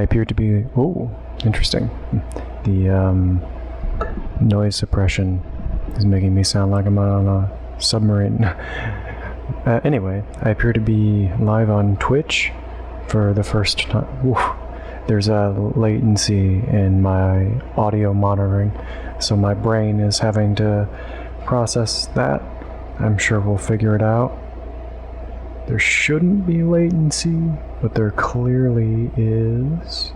I appear to be... Oh, interesting. The noise suppression is making me sound like I'm on a submarine. Anyway, I appear to be live on Twitch for the first time. There's a latency in my audio monitoring, so my brain is having to process that. I'm sure we'll figure it out. There shouldn't be latency, but there clearly is.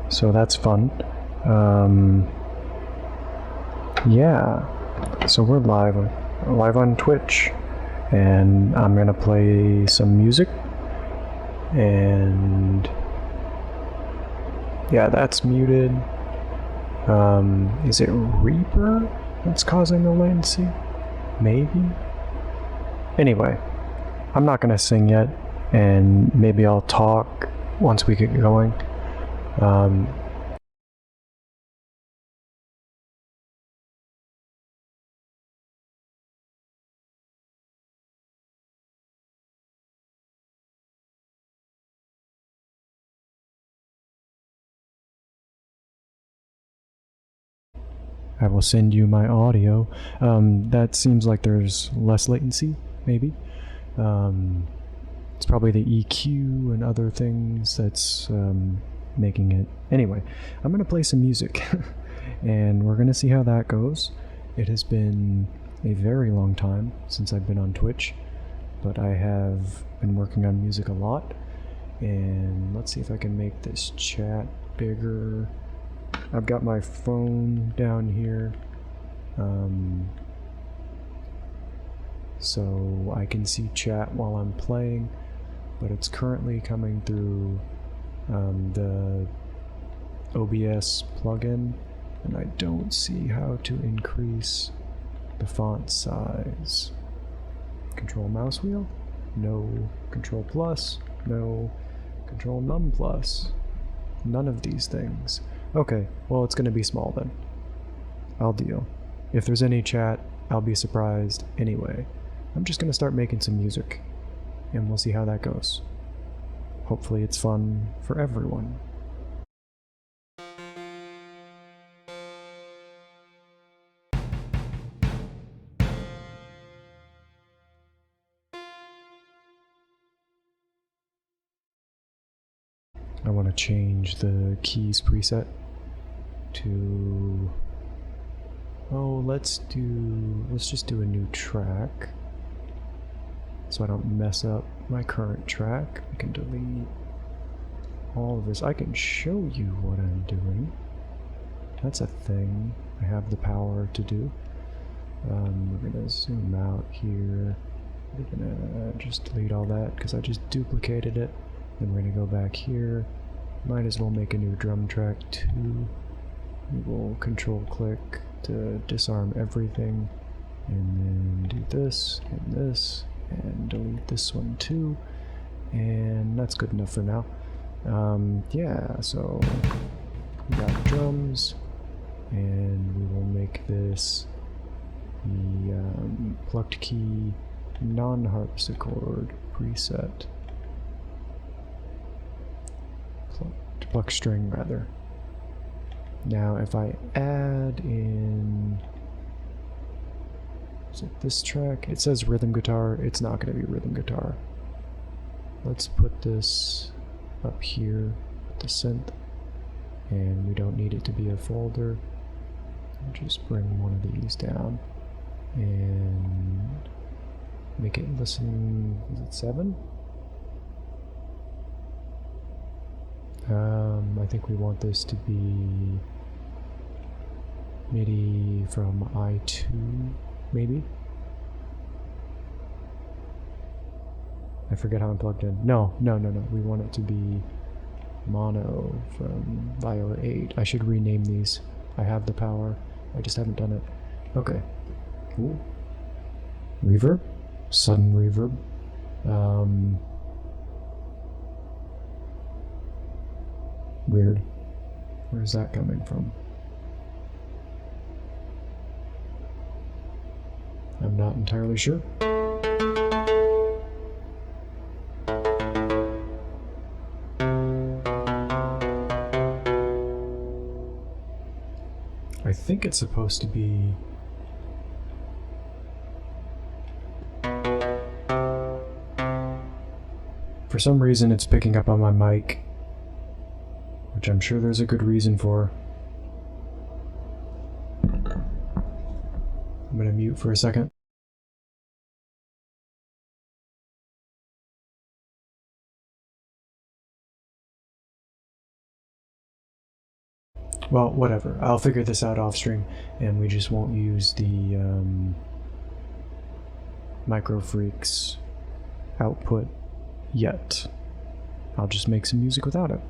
So that's fun. Yeah. So we're live on Twitch, and I'm gonna play some music. And yeah, that's muted. Is it Reaper that's causing the latency? Maybe. Anyway, I'm not gonna sing yet, and maybe I'll talk once we get going. I will send you my audio. That seems like there's less latency, maybe. It's probably the EQ and other things that's making it. Anyway, I'm gonna play some music, and we're gonna see how that goes. It has been a very long time since I've been on Twitch, but I have been working on music a lot. And let's see if I can make this chat bigger. I've got my phone down here, so I can see chat while I'm playing, but it's currently coming through the OBS plugin, and I don't see how to increase the font size. Control mouse wheel? No. Control plus? No. Control num plus? None of these things. Okay, well, it's gonna be small then. I'll deal. If there's any chat, I'll be surprised anyway. I'm just gonna start making some music, and we'll see how that goes. Hopefully it's fun for everyone. I want to change the keys preset to... Oh, let's just do a new track, so I don't mess up my current track. I can delete all of this. I can show you what I'm doing. That's a thing I have the power to do. We're gonna zoom out here. We're gonna just delete all that because I just duplicated it. Then we're gonna go back here. Might as well make a new drum track too. We will control click to disarm everything, and then do this and delete this one too, and that's good enough for now. Yeah, so we got drums, and we will make this the plucked key non-harpsichord preset. Pluck string rather. Now if I add in, is it this track? It says rhythm guitar. It's not going to be rhythm guitar. Let's put this up here with the synth, and we don't need it to be a folder. I'll just bring one of these down and make it listen. Is it 7? I think we want this to be MIDI from I2, maybe? I forget how I'm plugged in. No. We want it to be mono from Violet 8. I should rename these. I have the power. I just haven't done it. Okay. Cool. Reverb? Sudden reverb. Weird. Where's that coming from? I'm not entirely sure. think it's supposed to be... For some reason it's picking up on my mic, which I'm sure there's a good reason for. I'm gonna mute for a second. Well, whatever. I'll figure this out off stream, and we just won't use the Microfreaks output yet. I'll just make some music without it.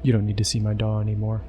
You don't need to see my DAW anymore.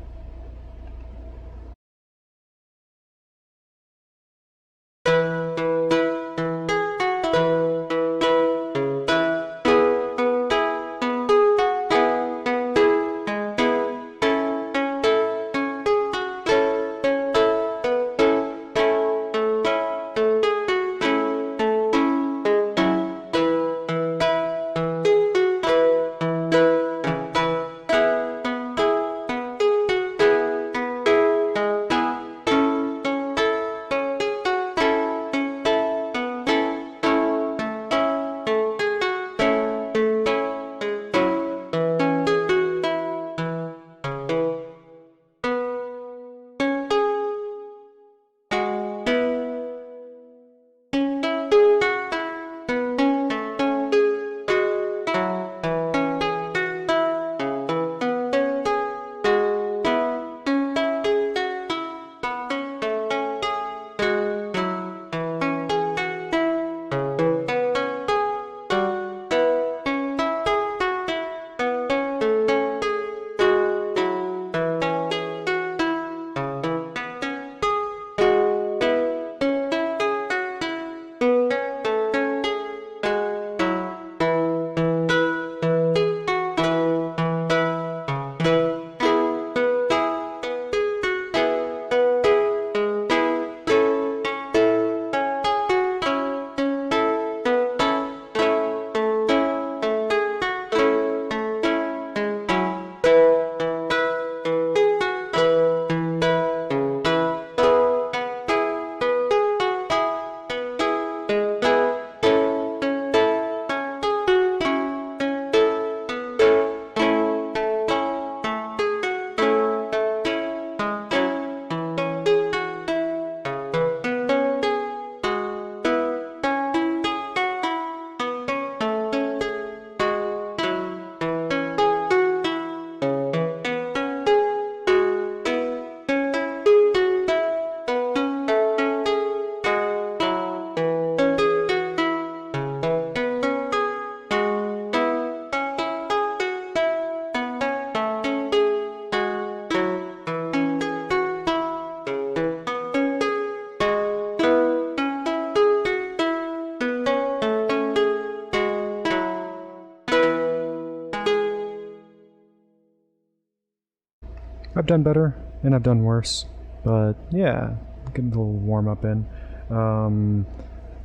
I've done better, and I've done worse, but yeah, getting a little warm up in.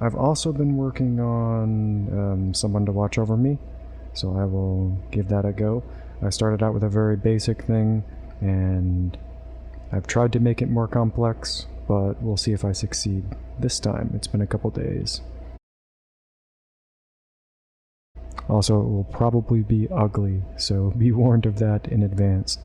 I've also been working on someone to watch over me, so I will give that a go. I started out with a very basic thing, and I've tried to make it more complex, but we'll see if I succeed. This time, it's been a couple days. Also, it will probably be ugly, so be warned of that in advance.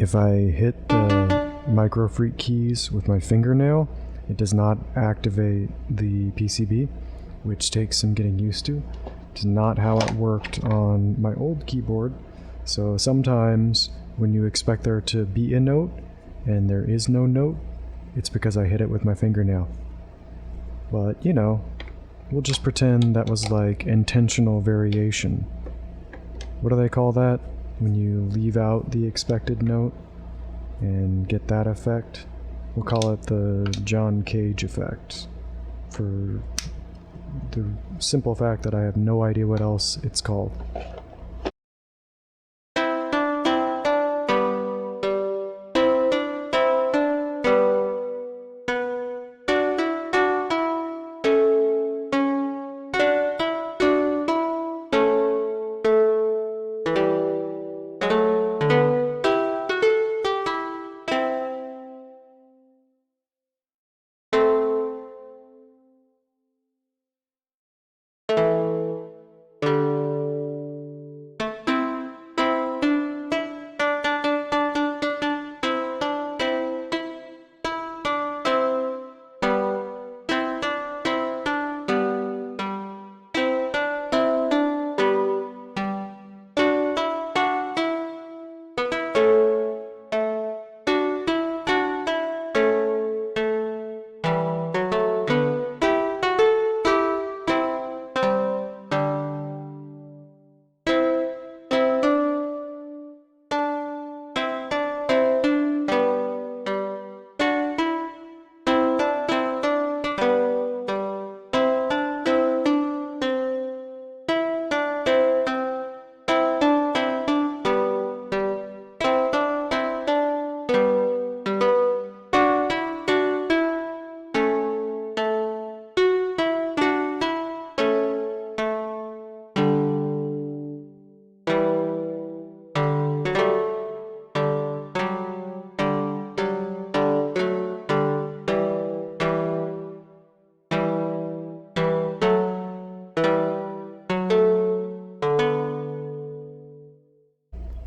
if I hit the Microfreak keys with my fingernail, it does not activate the PCB, which takes some getting used to. It's not how it worked on my old keyboard, so sometimes when you expect there to be a note and there is no note, it's because I hit it with my fingernail. But, you know, we'll just pretend that was like intentional variation. What do they call that? When you leave out the expected note and get that effect? We'll call it the John Cage effect, for the simple fact that I have no idea what else it's called.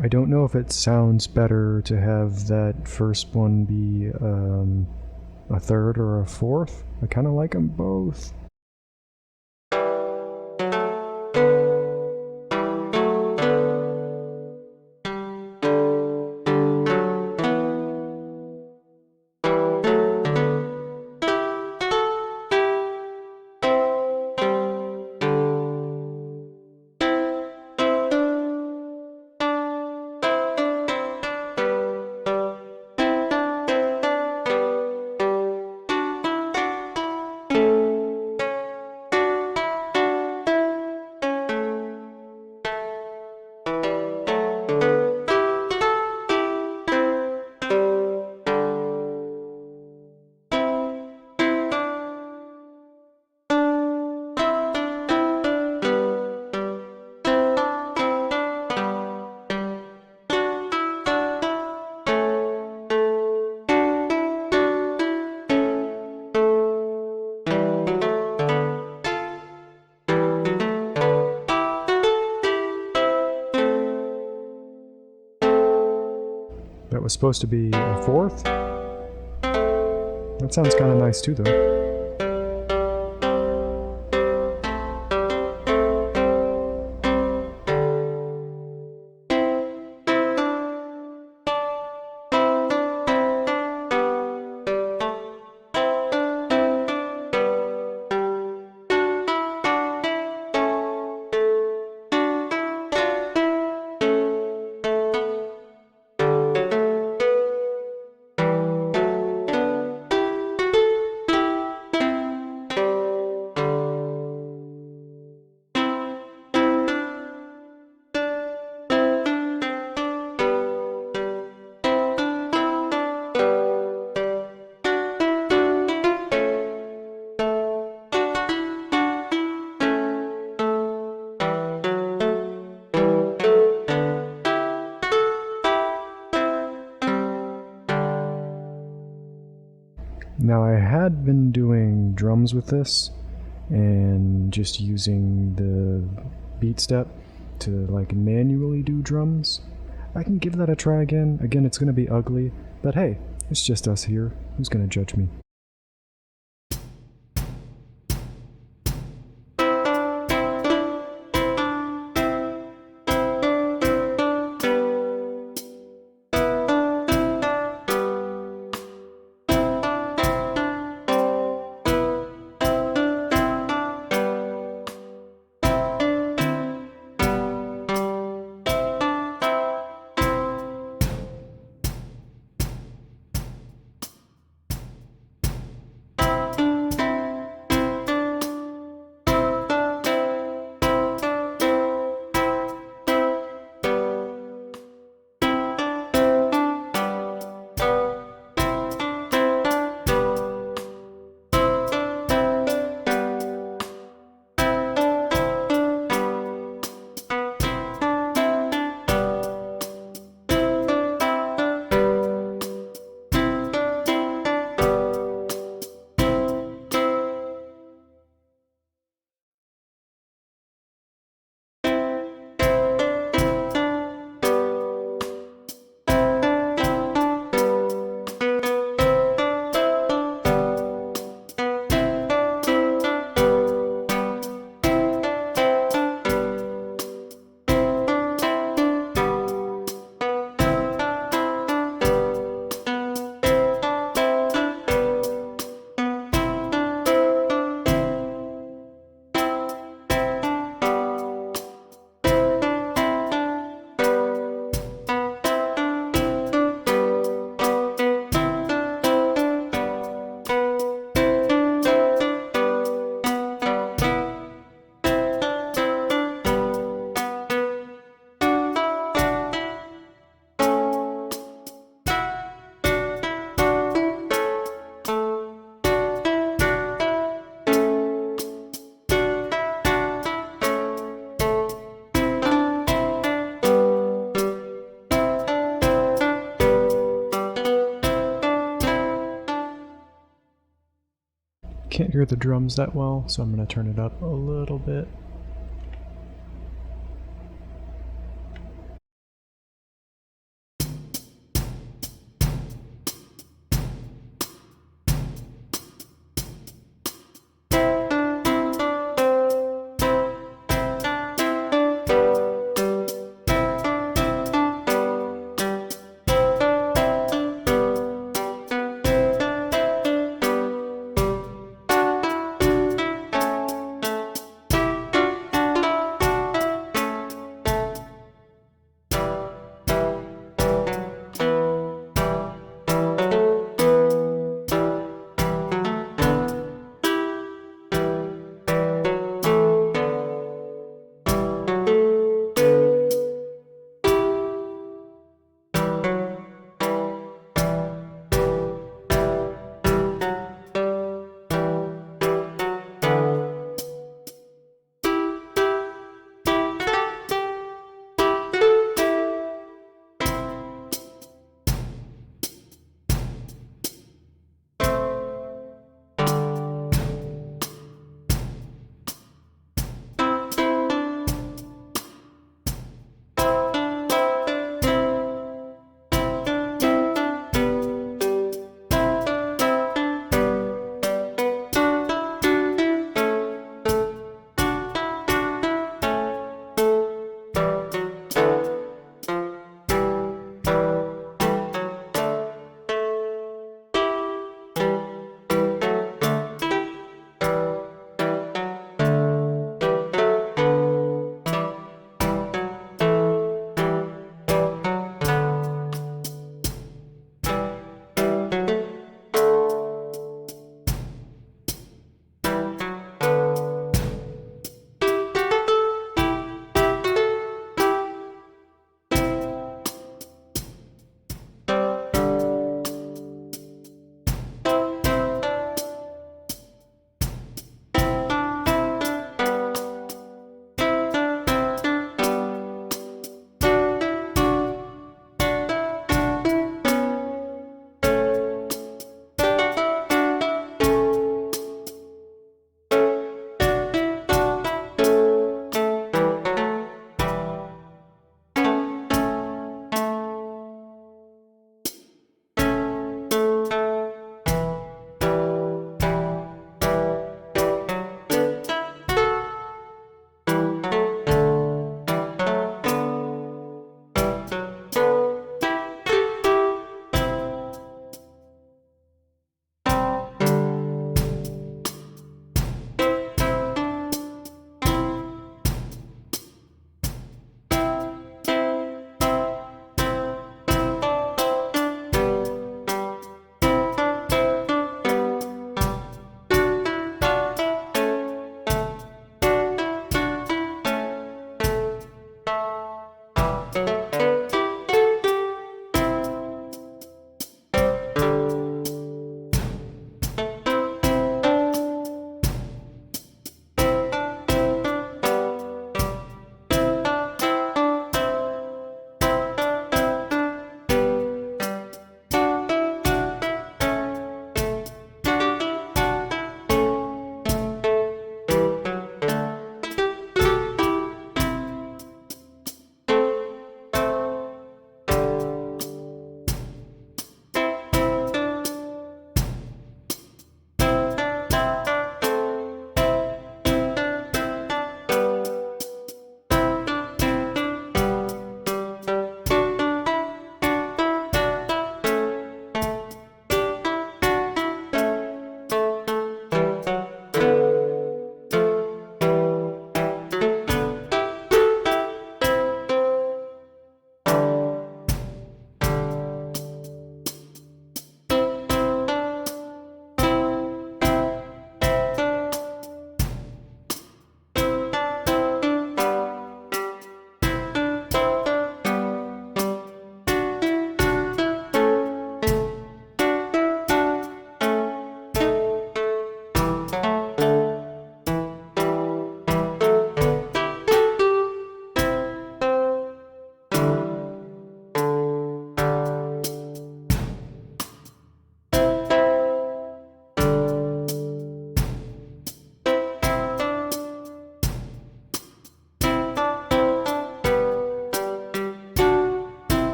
I don't know if it sounds better to have that first one be a third or a fourth. I kind of like them both. That was supposed to be a fourth? That sounds kind of nice too, though. Now I had been doing drums with this and just using the beat step to like manually do drums, I can give that a try again. Again, it's gonna be ugly, but hey, it's just us here. Who's gonna judge me? Can't hear the drums that well, so I'm going to turn it up a little bit.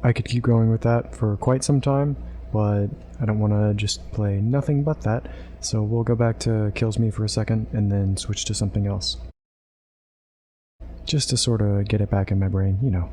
I could keep going with that for quite some time, but I don't want to just play nothing but that, so we'll go back to Kills Me for a second and then switch to something else. Just to sort of get it back in my brain, you know.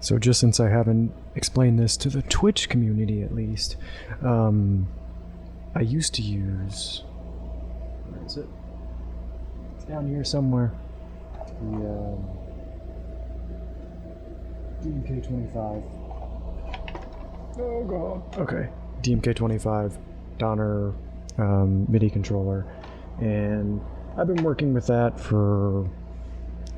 So just since I haven't explained this to the Twitch community at least, I used to use... Where is it? It's down here somewhere. The DMK25. Oh god. Okay. DMK25 Donner MIDI controller. And I've been working with that for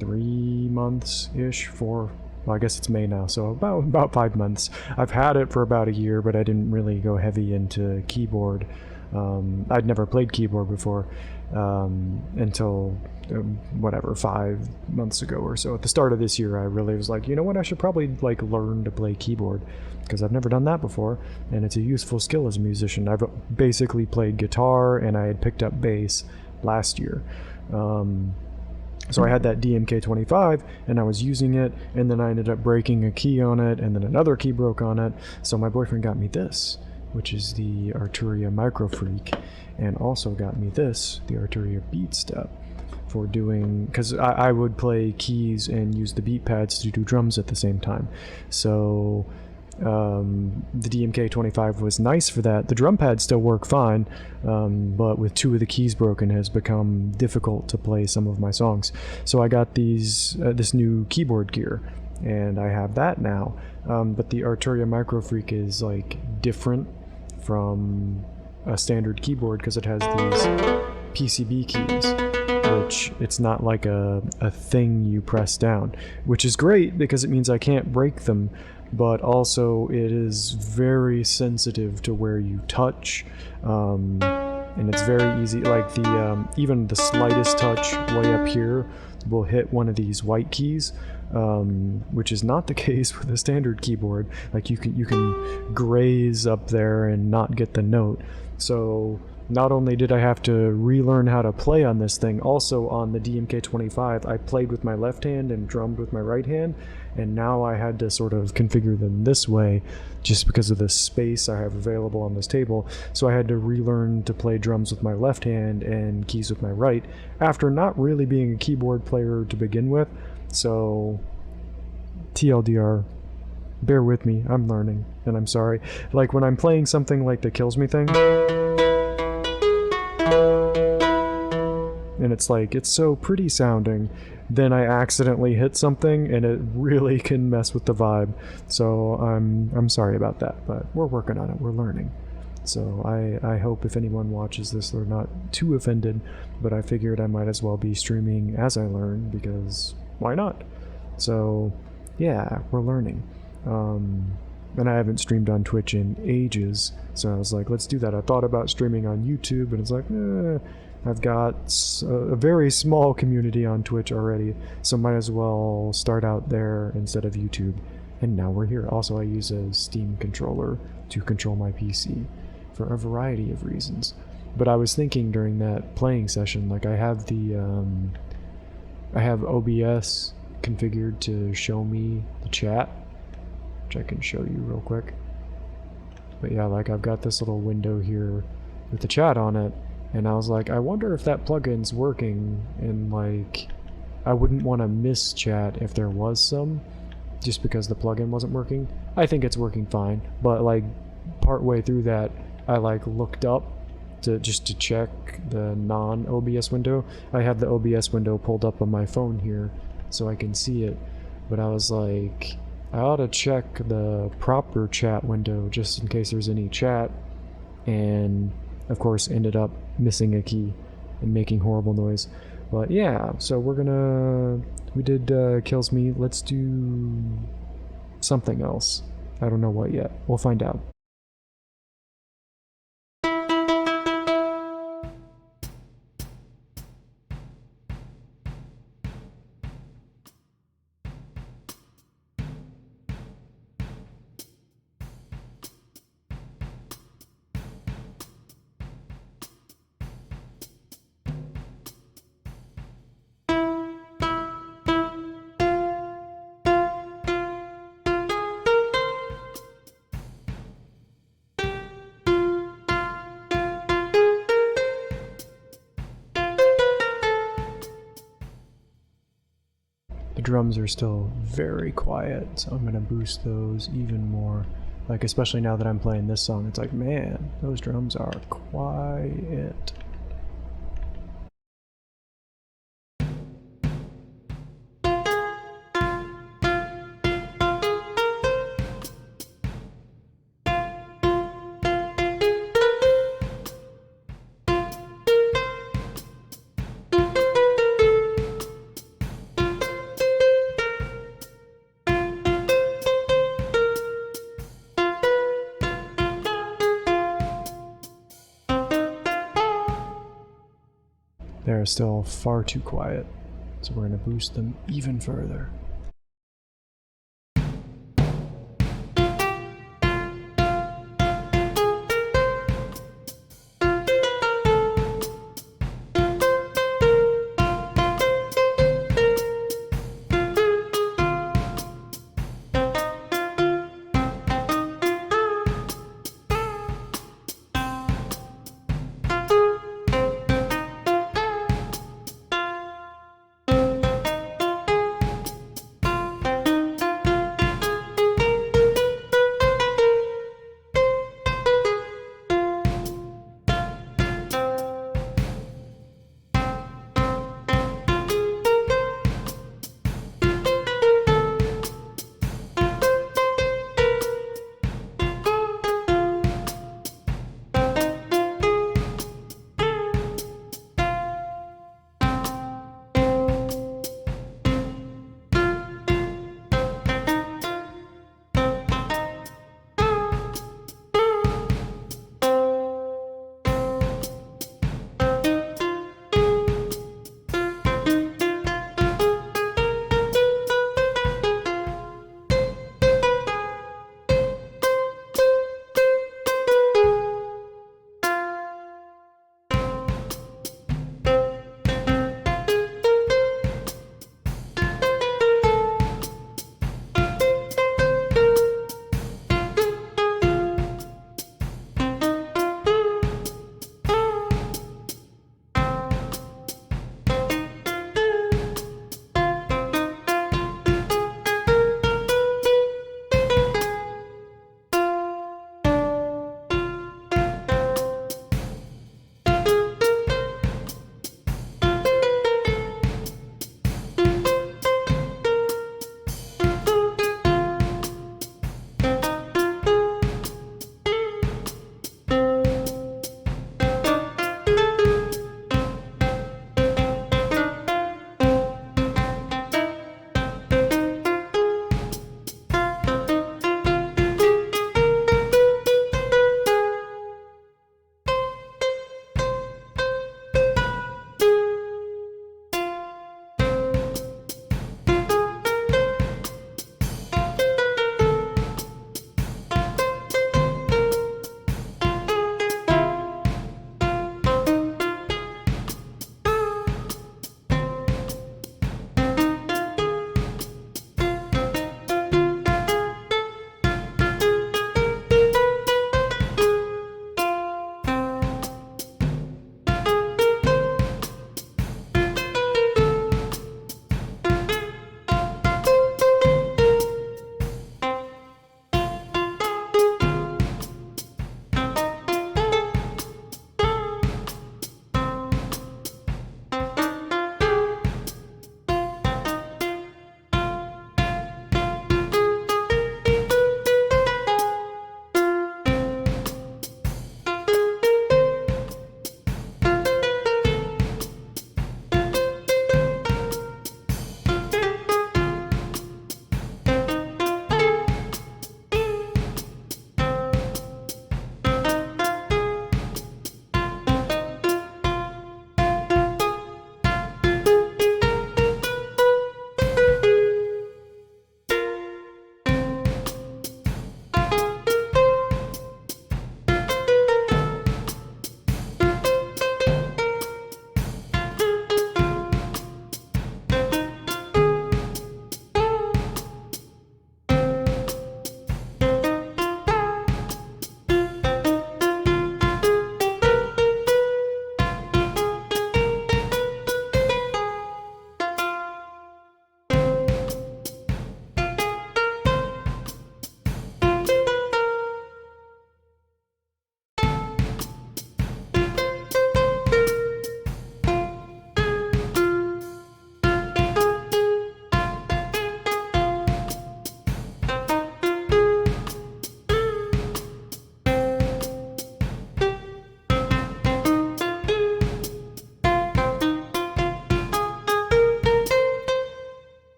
3 months-ish, 4... Well, I guess it's May now, so about 5 months. I've had it for about a year, but I didn't really go heavy into keyboard. I'd never played keyboard before until, whatever, 5 months ago or so. At the start of this year, I really was like, you know what, I should probably like learn to play keyboard, because I've never done that before, and it's a useful skill as a musician. I've basically played guitar, and I had picked up bass last year. So I had that DMK25 and I was using it, and then I ended up breaking a key on it, and then another key broke on it. So my boyfriend got me this, which is the Arturia Micro Freak, and also got me this, the Arturia Beat Step, for doing, because I would play keys and use the beat pads to do drums at the same time. So the DMK25 was nice for that. The drum pads still work fine, but with 2 of the keys broken, it has become difficult to play some of my songs. So I got this new keyboard gear, and I have that now. But the Arturia Micro Freak is like different from a standard keyboard because it has these PCB keys, which it's not like a thing you press down, which is great because it means I can't break them. But also it is very sensitive to where you touch, and and it's very easy. Like even the slightest touch way up here will hit one of these white keys, which is not the case with a standard keyboard. Like you can graze up there and not get the note. So not only did I have to relearn how to play on this thing, also on the DMK-25 I played with my left hand and drummed with my right hand, and now I had to sort of configure them this way just because of the space I have available on this table. So I had to relearn to play drums with my left hand and keys with my right after not really being a keyboard player to begin with. So TLDR, bear with me, I'm learning, and I'm sorry. Like when I'm playing something like the Kills Me thing, and it's like, it's so pretty sounding, then I accidentally hit something and it really can mess with the vibe. So I'm sorry about that, but we're working on it, we're learning. So I hope if anyone watches this they're not too offended, but I figured I might as well be streaming as I learn, because why not? So yeah, we're learning. And I haven't streamed on Twitch in ages, so I was like, let's do that. I thought about streaming on YouTube, and it's like, I've got a very small community on Twitch already, so might as well start out there instead of YouTube. And now we're here. Also, I use a Steam controller to control my PC for a variety of reasons. But I was thinking during that playing session, like I have OBS configured to show me the chat, which I can show you real quick. But yeah, like I've got this little window here with the chat on it, and I was like, I wonder if that plugin's working, and like I wouldn't want to miss chat if there was some, just because the plugin wasn't working. I think it's working fine, but like partway through that I like looked up to check the non-OBS window. I have the OBS window pulled up on my phone here so I can see it, but I was like, I ought to check the proper chat window just in case there's any chat, and of course ended up missing a key and making horrible noise. But yeah, so we did Kills Me. Let's do something else. I don't know what yet. We'll find out. The drums are still very quiet, so I'm gonna boost those even more. Like, especially now that I'm playing this song, it's like, man, those drums are quiet. They're still far too quiet, so we're going to boost them even further.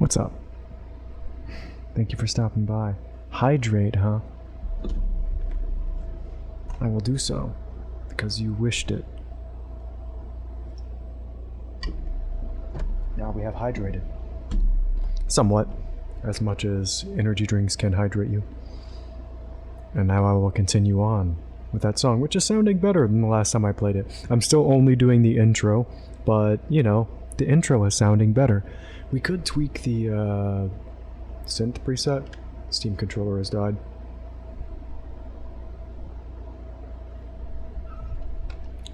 What's up? Thank you for stopping by. Hydrate, huh? I will do so, because you wished it. Now we have hydrated. Somewhat. As much as energy drinks can hydrate you. And now I will continue on with that song, which is sounding better than the last time I played it. I'm still only doing the intro, but, you know, the intro is sounding better. We could tweak the synth preset. Steam controller has died.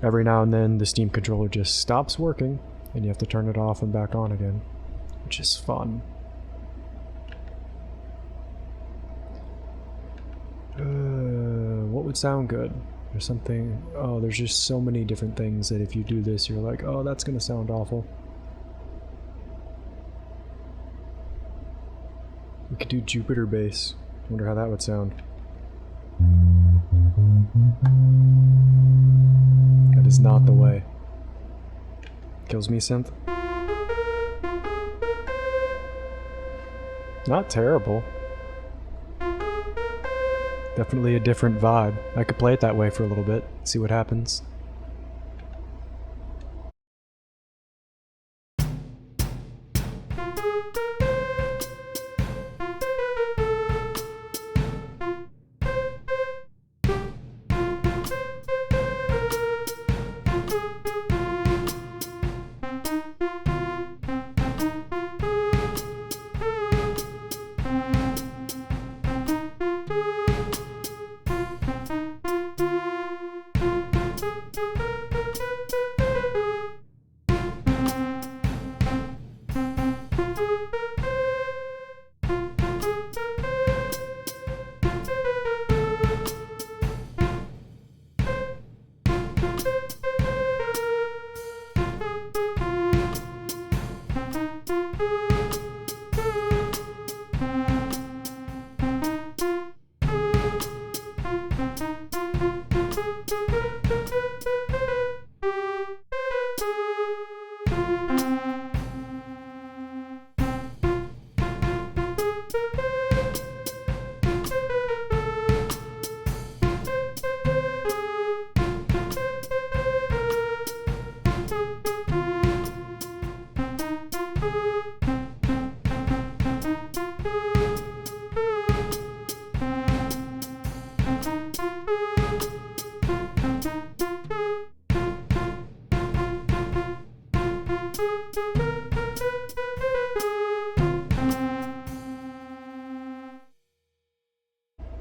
Every now and then the Steam controller just stops working and you have to turn it off and back on again, which is fun. What would sound good? There's something... Oh, there's just so many different things that if you do this, you're like, oh, that's gonna sound awful. We could do Jupiter bass. Wonder how that would sound. That is not the way. Kills me, synth. Not terrible. Definitely a different vibe. I could play it that way for a little bit, see what happens.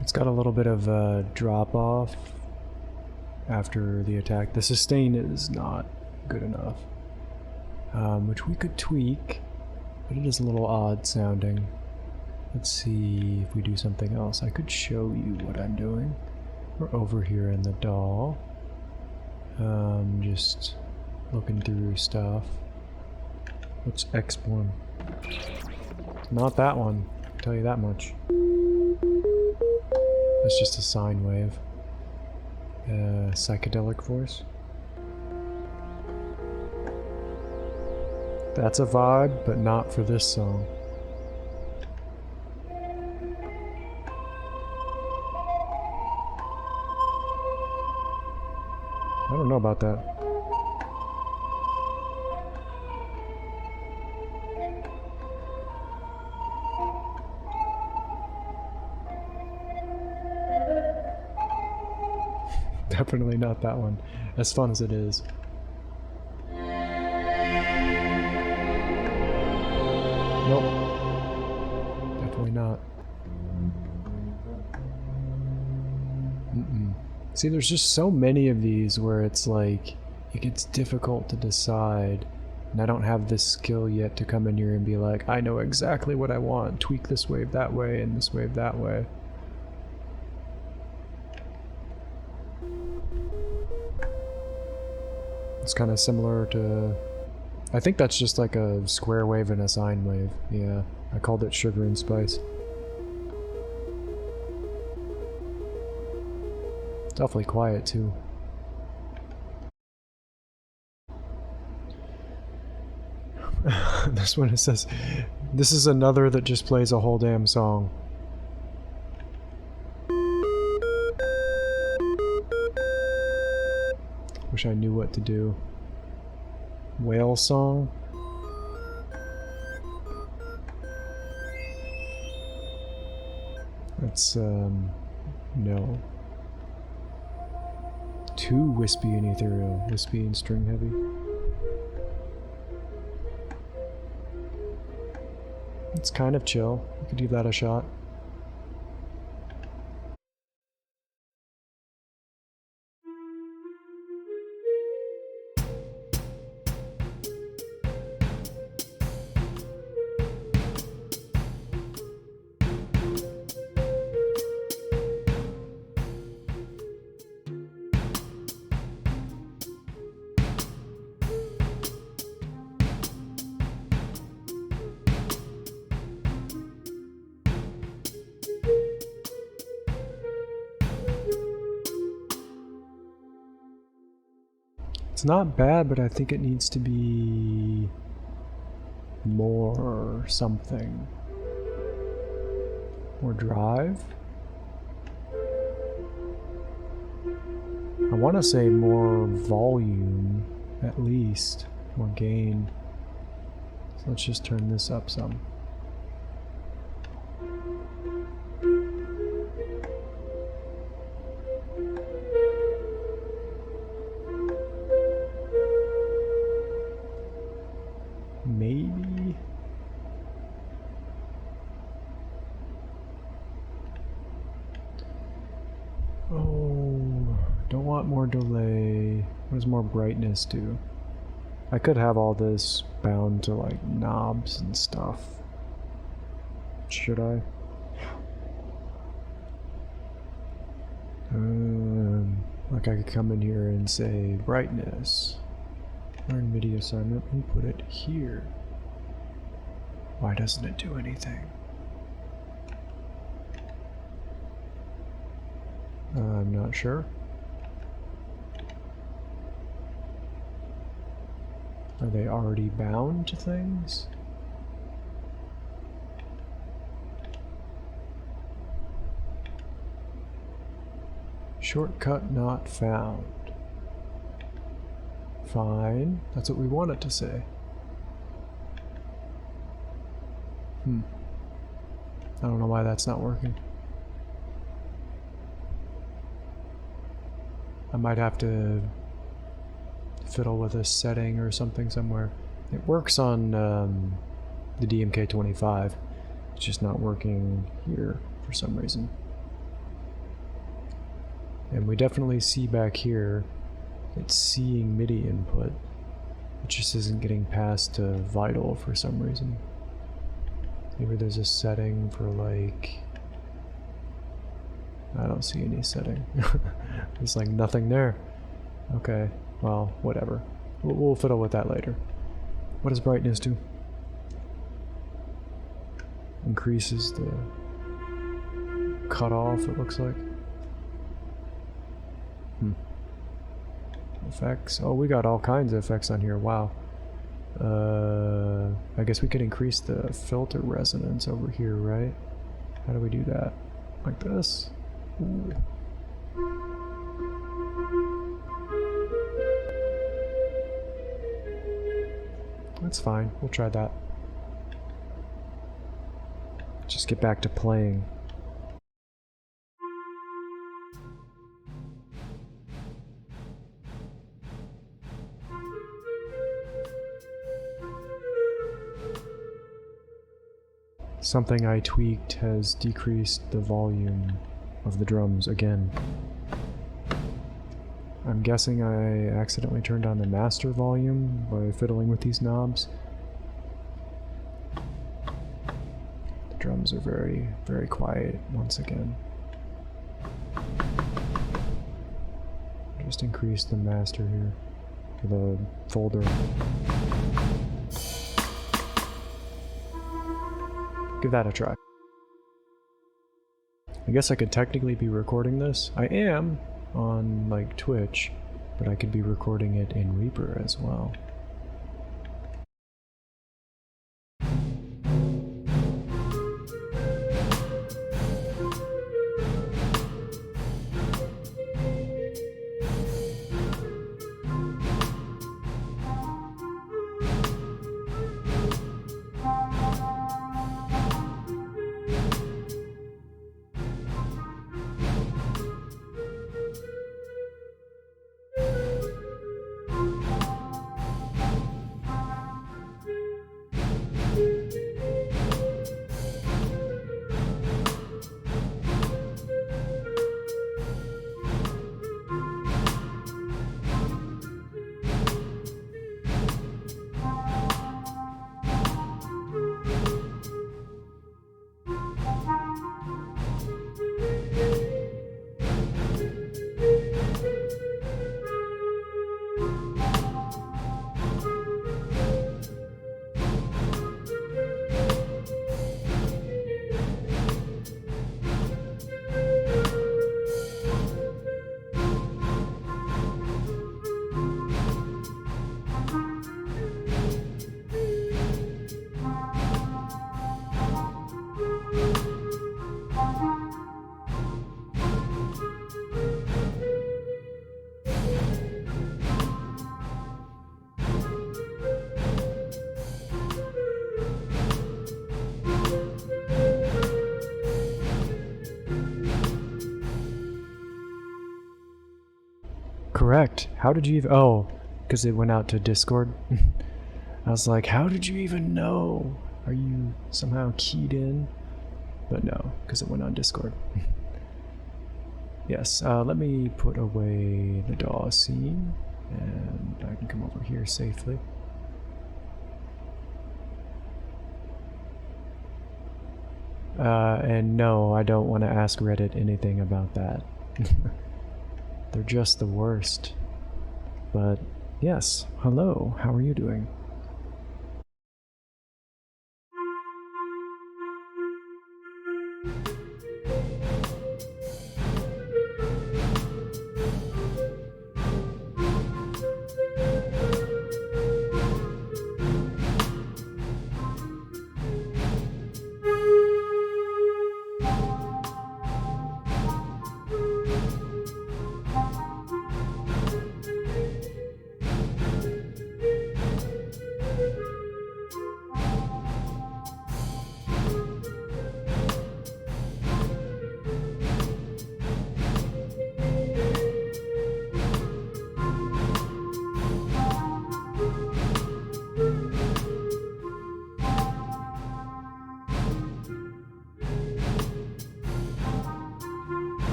It's got a little bit of a drop off after the attack. The sustain is not good enough, which we could tweak, but it is a little odd sounding. Let's see if we do something else. I could show you what I'm doing. We're over here in the DAW, just looking through stuff. What's X1? Not that one, I'll tell you that much. That's just a sine wave. Psychedelic voice. That's a vibe, but not for this song. I don't know about that. Definitely not that one, as fun as it is. Nope. Definitely not. See, there's just so many of these where it's like, it gets difficult to decide, and I don't have this skill yet to come in here and be like, I know exactly what I want, tweak this wave that way and this wave that way. It's kind of similar to... I think that's just like a square wave and a sine wave. Yeah, I called it sugar and spice. It's awfully quiet too. This one, it says, this is another that just plays a whole damn song. Wish I knew what to do. Whale song? That's, no. Too wispy and ethereal. Wispy and string heavy. It's kind of chill. You could give that a shot. It's not bad, but I think it needs to be more something. More drive? I want to say more volume, at least. More gain. So let's just turn this up some. Maybe. Oh, don't want more delay. What does more brightness do? I could have all this bound to like knobs and stuff. Should I? Like I could come in here and say brightness. Learn MIDI assignment and put it here. Why doesn't it do anything? I'm not sure. Are they already bound to things? Shortcut not found. Fine. That's what we want it to say. I don't know why that's not working. I might have to fiddle with a setting or something somewhere. It works on the DMK25. It's just not working here for some reason. And we definitely see back here it's seeing MIDI input. It just isn't getting passed to Vital for some reason. Maybe there's a setting for like... I don't see any setting. There's like nothing there. Okay, well, whatever. We'll fiddle with that later. What does brightness do? Increases the cutoff, it looks like. Effects. Oh, we got all kinds of effects on here. Wow. I guess we could increase the filter resonance over here, right? How do we do that? Like this? Ooh. That's fine. We'll try that. Just get back to playing. Something I tweaked has decreased the volume of the drums again. I'm guessing I accidentally turned on the master volume by fiddling with these knobs. The drums are very, very quiet once again. Just increase the master here, for the folder. Give that a try. I guess I could technically be recording this. I am on like Twitch, but I could be recording it in Reaper as well. correct. How did you even... Oh, because it went out to Discord. I was like, how did you even know? Are you somehow keyed in? But no, because it went on Discord. Yes, let me put away the DAW scene, and I can come over here safely. And no, I don't want to ask Reddit anything about that. They're just the worst. But yes, hello, how are you doing?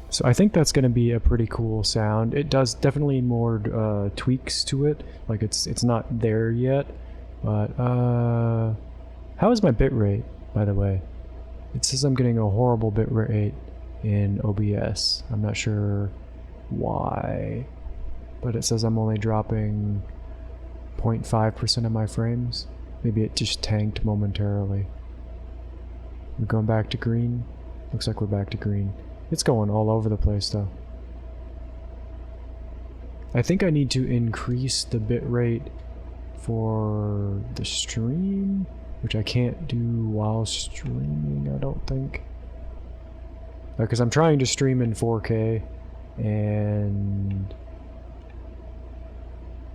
So I think that's going to be a pretty cool sound. It does definitely more tweaks to it. Like it's not there yet, but how is my bitrate, by the way? It says I'm getting a horrible bitrate in OBS. I'm not sure why, but it says I'm only dropping 0.5% of my frames. Maybe it just tanked momentarily. We're going back to green. Looks like we're back to green. It's going all over the place though. I think I need to increase the bitrate for the stream, which I can't do while streaming, I don't think. Because I'm trying to stream in 4K, and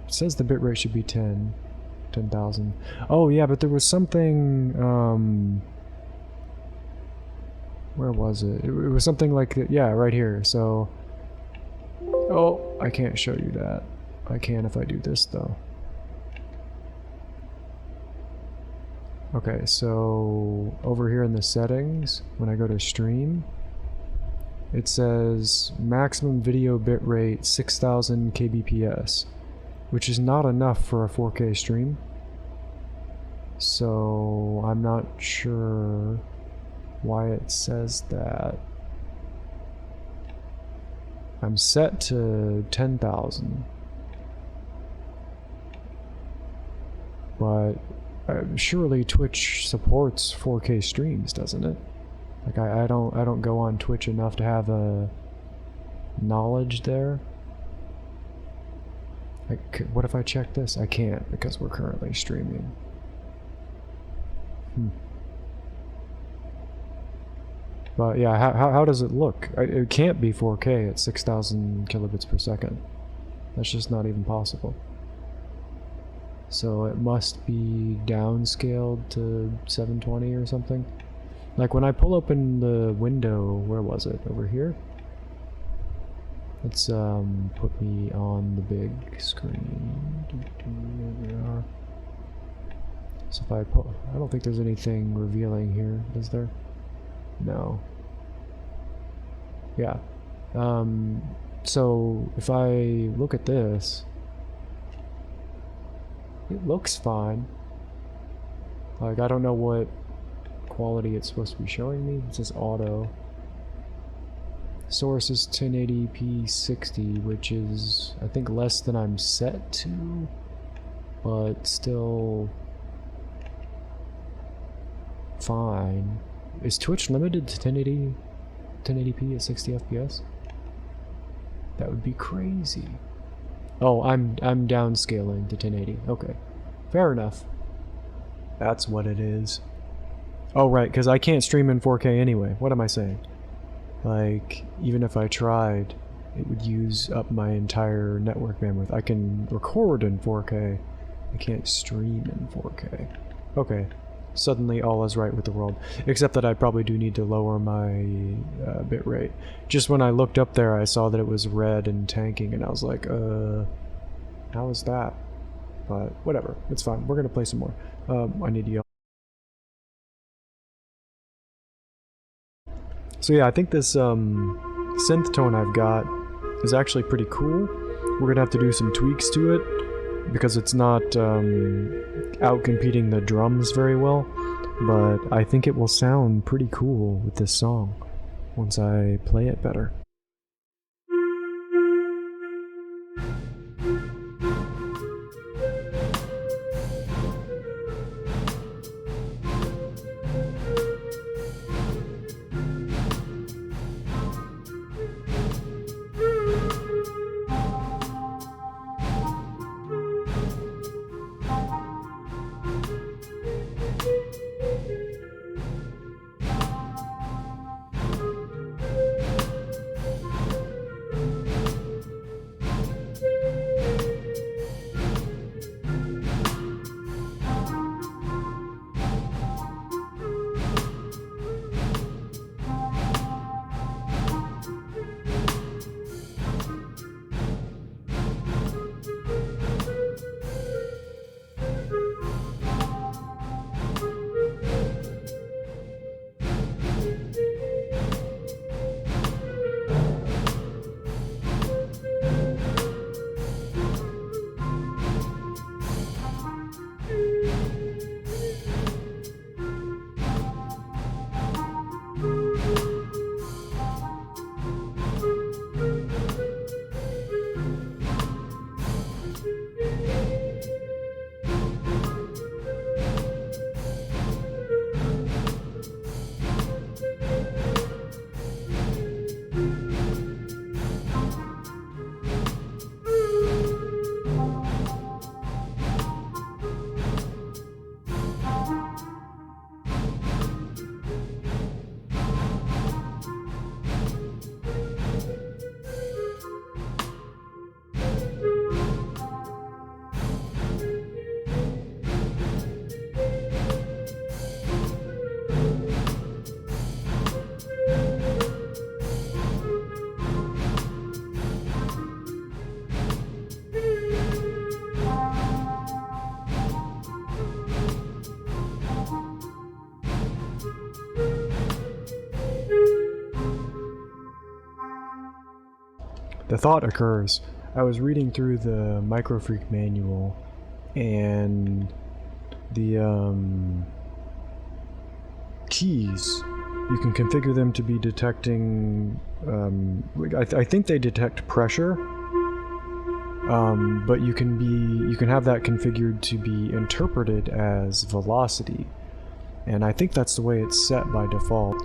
it says the bitrate should be 10,000. Oh yeah, but there was something, where was it? It was something like that. Yeah, right here. So, oh, I can't show you that. I can if I do this though. Okay, so over here in the settings, when I go to stream, it says maximum video bitrate 6000 kbps, which is not enough for a 4K stream. So I'm not sure why it says that. I'm set to 10,000, but surely Twitch supports 4K streams, doesn't it? Like I don't go on Twitch enough to have a knowledge there. Like, what if I check this? I can't because we're currently streaming. But yeah, how does it look? It can't be 4K at 6,000 kilobits per second. That's just not even possible. So it must be downscaled to 720 or something. Like when I pull open the window, where was it? Over here? Let's put me on the big screen. There we are. So if I pull, I don't think there's anything revealing here, is there? No. Yeah. So if I look at this, it looks fine. Like, I don't know what quality it's supposed to be showing me. It says auto. Source is 1080p 60, which is, I think, less than I'm set to, but still fine. Is Twitch limited to 1080p at 60 FPS? That would be crazy. Oh, I'm downscaling to 1080. Okay, fair enough. That's what it is. Oh right, because I can't stream in 4K anyway. What am I saying? Like, even if I tried, it would use up my entire network bandwidth. I can record in 4K. I can't stream in 4K. Okay, suddenly all is right with the world. Except that I probably do need to lower my bitrate. Just when I looked up there, I saw that it was red and tanking, and I was like, how is that? But whatever, it's fine. We're gonna play some more. I need to yell. So yeah, I think this synth tone I've got is actually pretty cool. We're gonna have to do some tweaks to it because it's not outcompeting the drums very well, but I think it will sound pretty cool with this song once I play it better. The thought occurs. I was reading through the Microfreak manual, and the keys, you can configure them to be detecting, I think they detect pressure, but you can have that configured to be interpreted as velocity, and I think that's the way it's set by default.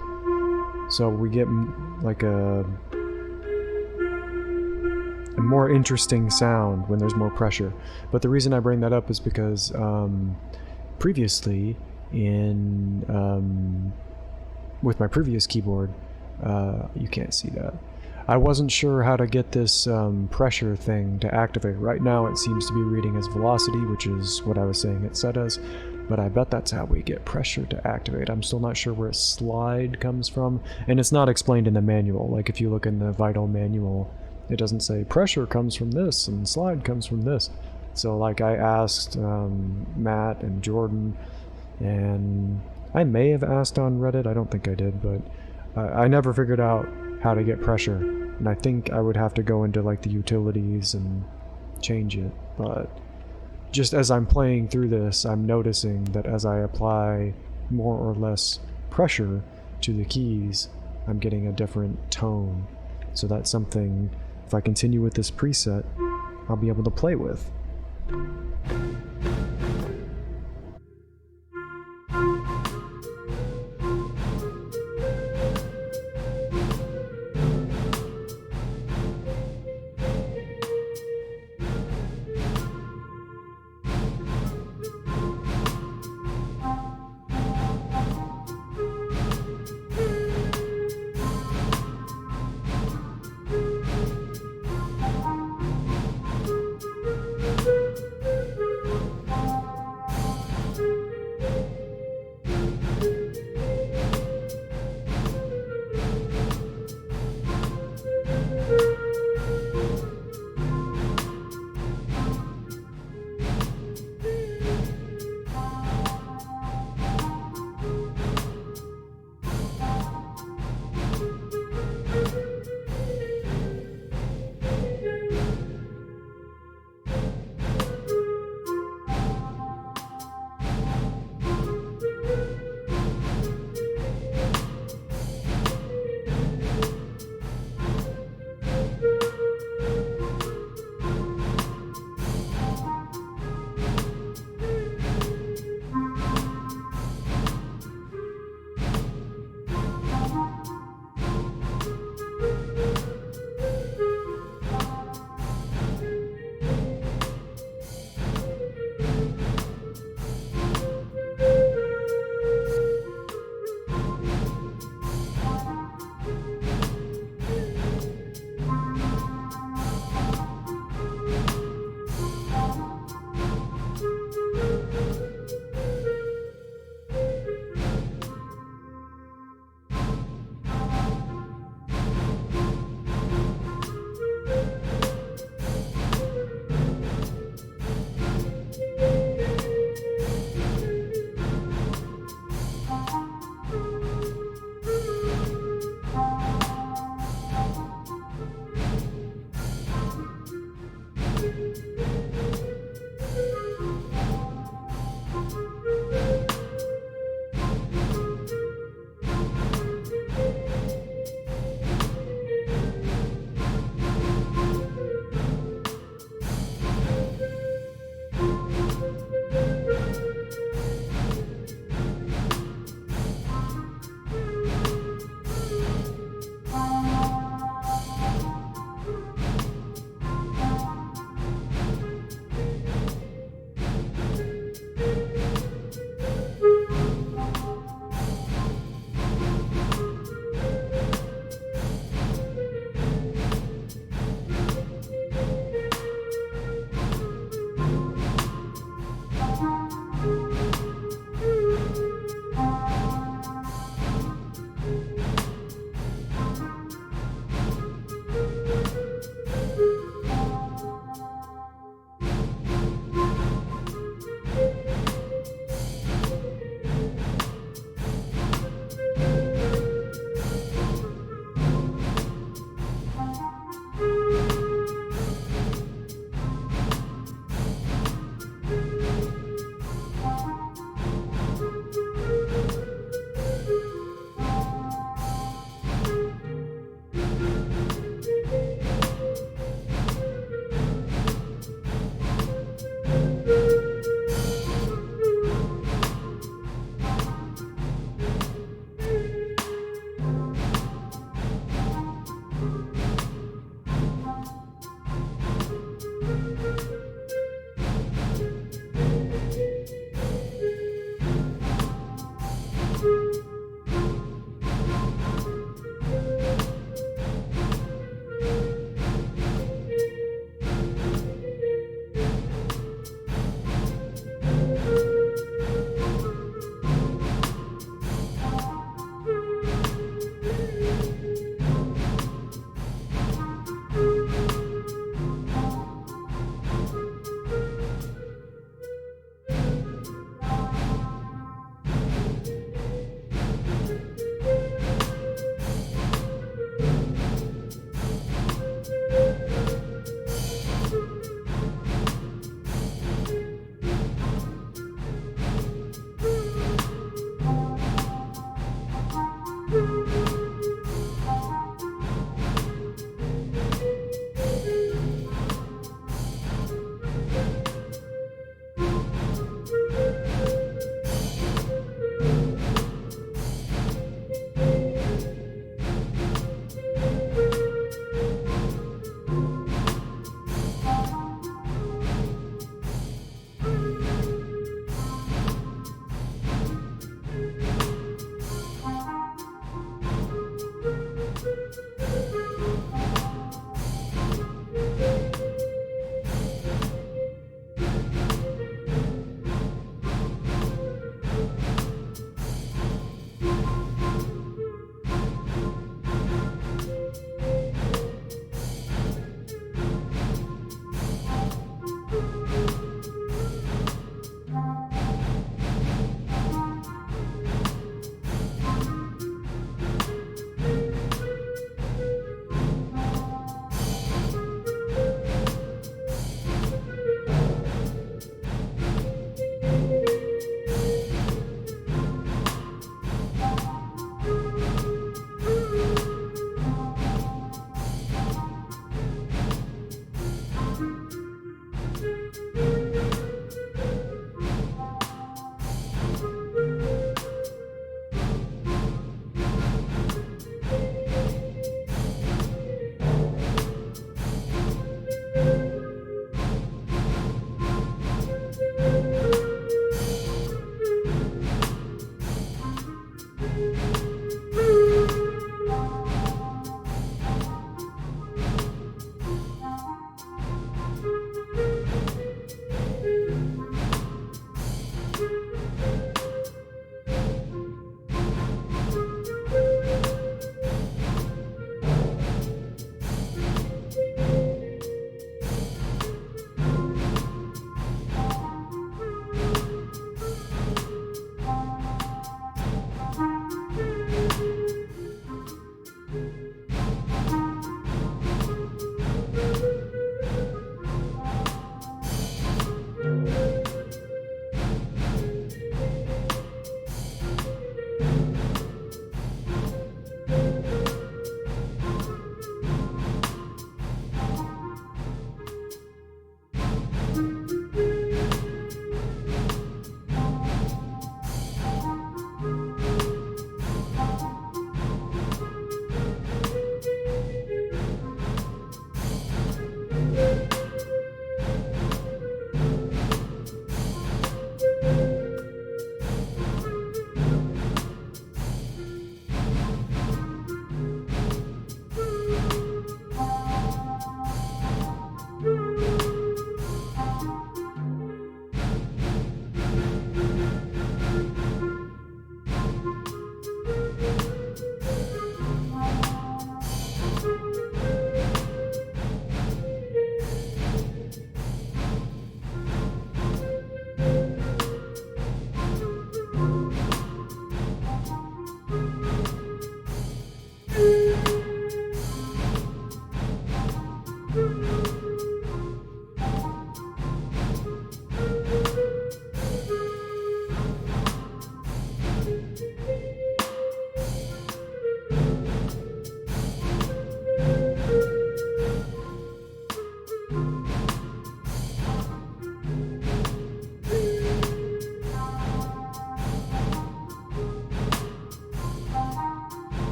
So we get like a more interesting sound when there's more pressure. But the reason I bring that up is because previously with my previous keyboard, you can't see that, I wasn't sure how to get this pressure thing to activate. Right now it seems to be reading as velocity, which is what I was saying it set as, but I bet that's how we get pressure to activate. I'm still not sure where slide comes from, and it's not explained in the manual. Like if you look in the Vital manual, it doesn't say pressure comes from this and slide comes from this. So like I asked Matt and Jordan, and I may have asked on Reddit, I don't think I did, but I never figured out how to get pressure, and I think I would have to go into like the utilities and change it. But just as I'm playing through this, I'm noticing that as I apply more or less pressure to the keys, I'm getting a different tone. So that's something, if I continue with this preset, I'll be able to play with.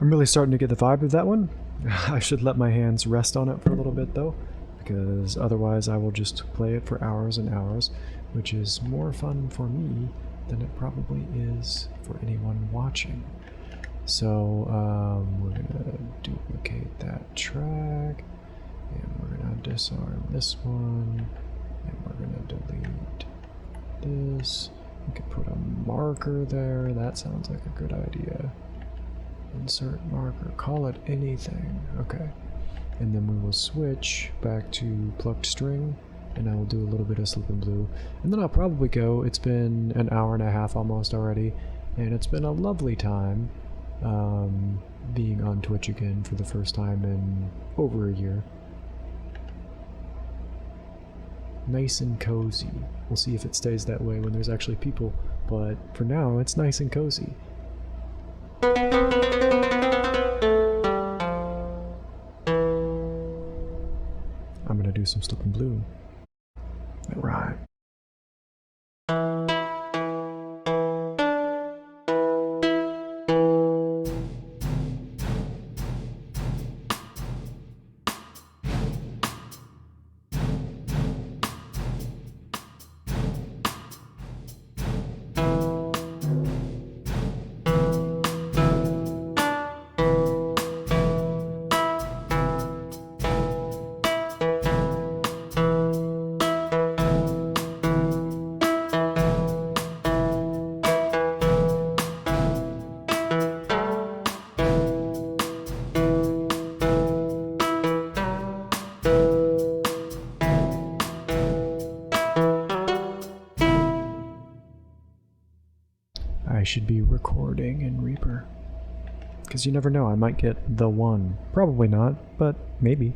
I'm really starting to get the vibe of that one. I should let my hands rest on it for a little bit though, because otherwise I will just play it for hours and hours, which is more fun for me than it probably is for anyone watching. So we're gonna duplicate that track, and we're gonna disarm this one, and we're gonna delete this. We could put a marker there. That sounds like a good idea. Insert marker, call it anything. Okay. And then we will switch back to plucked string, and I will do a little bit of Slippin' Blue. And then I'll probably go. It's been an hour and a half almost already, and it's been a lovely time being on Twitch again for the first time in over a year. Nice and cozy. We'll see if it stays that way when there's actually people, but for now it's nice and cozy. I'm gonna do some Slippin' Blue. That rhyme. I should be recording in Reaper. Because you never know, I might get the one. Probably not, but maybe.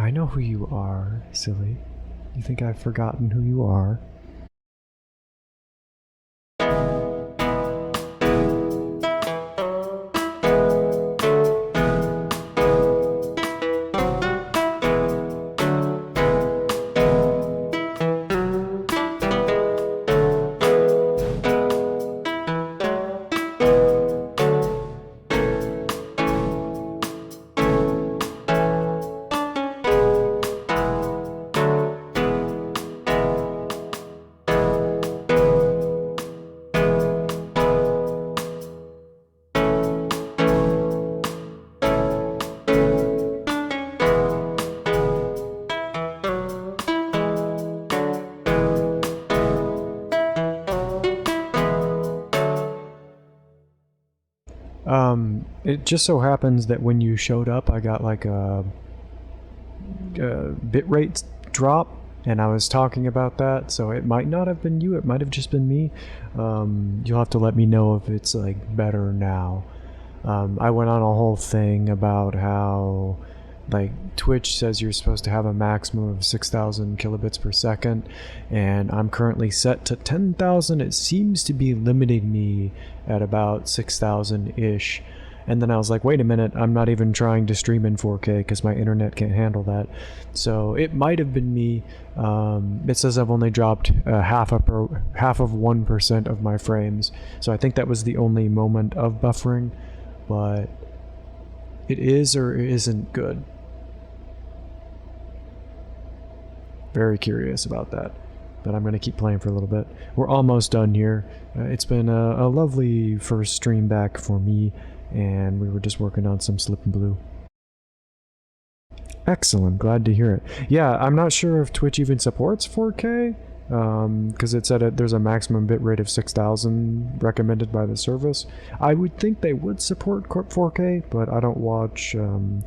I know who you are, silly. You think I've forgotten who you are? It just so happens that when you showed up, I got like a bitrate drop, and I was talking about that, so it might not have been you, it might have just been me. You'll have to let me know if it's like better now. I went on a whole thing about how like Twitch says you're supposed to have a maximum of 6,000 kilobits per second, and I'm currently set to 10,000. It seems to be limiting me at about 6,000-ish. And then I was like, wait a minute, I'm not even trying to stream in 4K because my internet can't handle that. So it might have been me. It says I've only dropped half of 1% of my frames. So I think that was the only moment of buffering, but it is or it isn't good. Very curious about that. But I'm going to keep playing for a little bit. We're almost done here. It's been a lovely first stream back for me, and we were just working on some Slip and Blue. Excellent, glad to hear it. Yeah, I'm not sure if Twitch even supports 4K, because it said there's a maximum bitrate of 6,000 recommended by the service. I would think they would support 4K, but I don't watch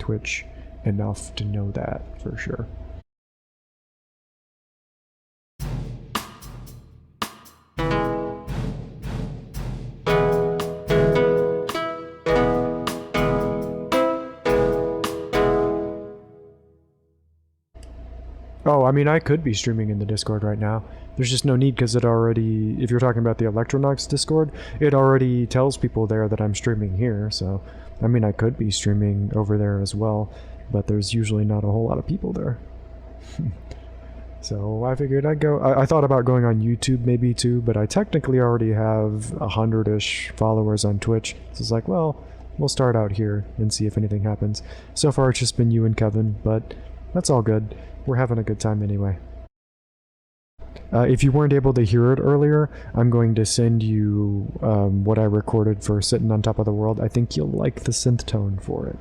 Twitch enough to know that for sure. Oh, I mean, I could be streaming in the Discord right now. There's just no need because it already, if you're talking about the Electronox Discord, it already tells people there that I'm streaming here, so, I mean, I could be streaming over there as well, but there's usually not a whole lot of people there. So I figured I'd go, I thought about going on YouTube maybe too, but I technically already have 100-ish followers on Twitch, so it's like, well, we'll start out here and see if anything happens. So far it's just been you and Kevin, but that's all good. We're having a good time anyway. If you weren't able to hear it earlier, I'm going to send you what I recorded for Sitting on Top of the World. I think you'll like the synth tone for it.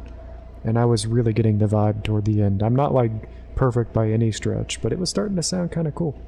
And I was really getting the vibe toward the end. I'm not like perfect by any stretch, but it was starting to sound kind of cool.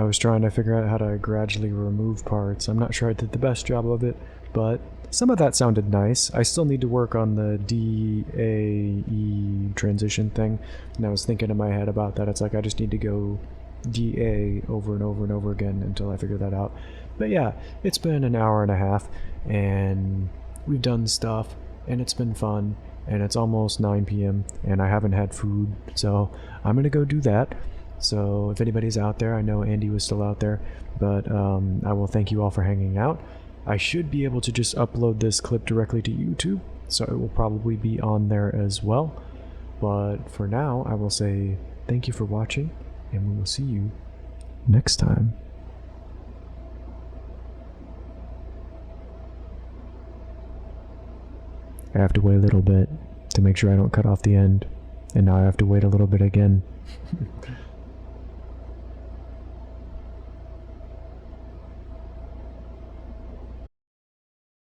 was trying to figure out how to gradually remove parts. I'm not sure I did the best job of it, but some of that sounded nice. I still need to work on the D-A-E transition thing, and I was thinking in my head about that. It's like I just need to go D-A over and over and over again until I figure that out. But yeah, it's been an hour and a half, and we've done stuff, and it's been fun, and it's almost 9 p.m., and I haven't had food, so I'm gonna go do that. So if anybody's out there, I know Andy was still out there, but I will thank you all for hanging out. I should be able to just upload this clip directly to YouTube, so it will probably be on there as well. But for now, I will say thank you for watching, and we will see you next time. I have to wait a little bit to make sure I don't cut off the end, and now I have to wait a little bit again.